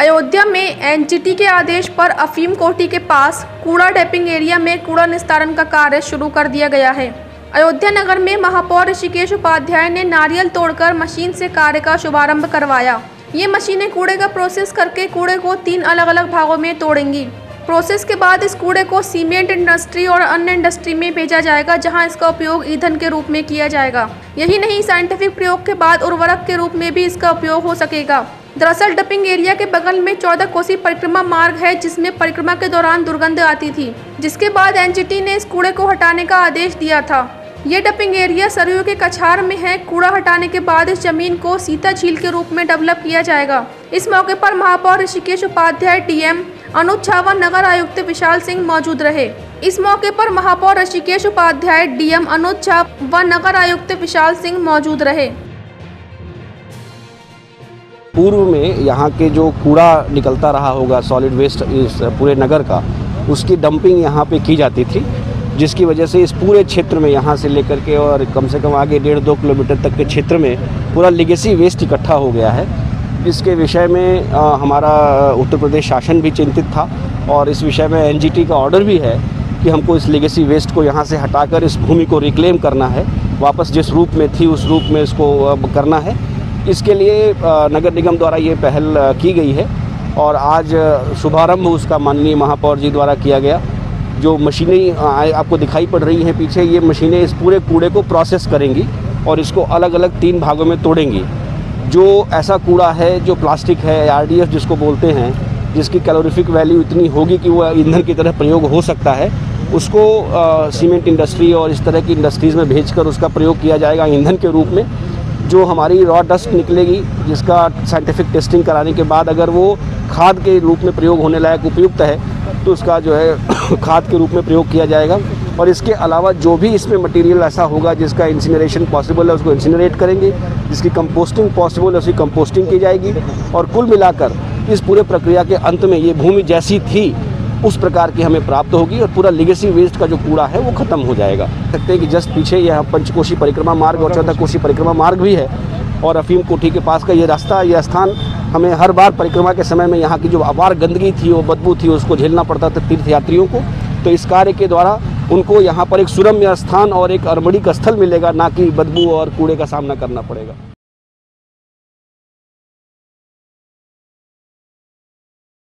अयोध्या में एनजीटी के आदेश पर अफीम कोठी के पास कूड़ा डंपिंग एरिया में कूड़ा निस्तारण का कार्य शुरू कर दिया गया है। अयोध्या नगर में महापौर ऋषिकेश उपाध्याय ने नारियल तोड़कर मशीन से कार्य का शुभारंभ करवाया। ये मशीनें कूड़े का प्रोसेस करके कूड़े को 3 अलग अलग भागों में तोड़ेंगी। प्रोसेस के बाद इस कूड़े को सीमेंट इंडस्ट्री और अन्य इंडस्ट्री में भेजा जाएगा, जहां इसका उपयोग ईंधन के रूप में किया जाएगा। यही नहीं, साइंटिफिक प्रयोग के बाद उर्वरक के रूप में भी इसका उपयोग हो सकेगा। दरअसल डंपिंग एरिया के बगल में 14 कोसी परिक्रमा मार्ग है, जिसमें परिक्रमा के दौरान दुर्गंध आती थी, जिसके बाद एनजीटी ने इस कूड़े को हटाने का आदेश दिया था। ये डंपिंग एरिया सरयू के कछार में है। कूड़ा हटाने के बाद इस जमीन को सीता झील के रूप में डेवलप किया जाएगा। इस मौके पर महापौर ऋषिकेश उपाध्याय, डीएम अनुज झा व नगर आयुक्त विशाल सिंह मौजूद रहे। इस मौके पर महापौर ऋषिकेश उपाध्याय, डीएम अनुज झा व नगर आयुक्त विशाल सिंह मौजूद रहे। पूर्व में यहाँ के जो कूड़ा निकलता रहा होगा, सॉलिड वेस्ट इस पूरे नगर का, उसकी डंपिंग यहाँ पे की जाती थी, जिसकी वजह से इस पूरे क्षेत्र में यहाँ से लेकर के और कम से कम आगे 1.5-2 किलोमीटर तक के क्षेत्र में पूरा लीगेसी वेस्ट इकट्ठा हो गया है। इसके विषय में हमारा उत्तर प्रदेश शासन भी चिंतित था और इस विषय में एनजीटी का ऑर्डर भी है कि हमको इस लीगेसी वेस्ट को यहाँ से हटाकर इस भूमि को रिक्लेम करना है, वापस जिस रूप में थी उस रूप में इसको करना है। इसके लिए नगर निगम द्वारा ये पहल की गई है और आज शुभारंभ उसका माननीय महापौर जी द्वारा किया गया। जो मशीनें आपको दिखाई पड़ रही हैं पीछे, ये मशीनें इस पूरे कूड़े को प्रोसेस करेंगी और इसको अलग अलग 3 भागों में तोड़ेंगी। जो ऐसा कूड़ा है जो प्लास्टिक है, आरडीएफ जिसको बोलते हैं, जिसकी कैलोरीफिक वैल्यू इतनी होगी कि वो ईंधन की तरह प्रयोग हो सकता है, उसको सीमेंट इंडस्ट्री और इस तरह की इंडस्ट्रीज़ में भेजकर उसका प्रयोग किया जाएगा ईंधन के रूप में। जो हमारी रॉ डस्ट निकलेगी, जिसका साइंटिफिक टेस्टिंग कराने के बाद अगर वो खाद के रूप में प्रयोग होने लायक उपयुक्त है, तो उसका जो है खाद के रूप में प्रयोग किया जाएगा। और इसके अलावा जो भी इसमें मटेरियल ऐसा होगा जिसका इंसिनरेशन पॉसिबल है, उसको इंसिनरेट करेंगे, जिसकी कंपोस्टिंग पॉसिबल है उसकी कंपोस्टिंग की जाएगी। और कुल मिलाकर इस पूरे प्रक्रिया के अंत में ये भूमि जैसी थी उस प्रकार की हमें प्राप्त होगी और पूरा लीगेसी वेस्ट का जो कूड़ा है वो ख़त्म हो जाएगा। सकते हैं कि जस्ट पीछे यह पंचकोशी परिक्रमा मार्ग और 14 कोसी परिक्रमा मार्ग भी है और अफीम कोठी के पास का ये रास्ता, ये स्थान हमें हर बार परिक्रमा के समय में यहाँ की जो अपार गंदगी थी, वो बदबू थी, उसको झेलना पड़ता था तीर्थयात्रियों को। तो इस कार्य के द्वारा उनको यहाँ पर एक सुरम्य स्थान और एक अरमणिक स्थल मिलेगा, ना कि बदबू और कूड़े का सामना करना पड़ेगा।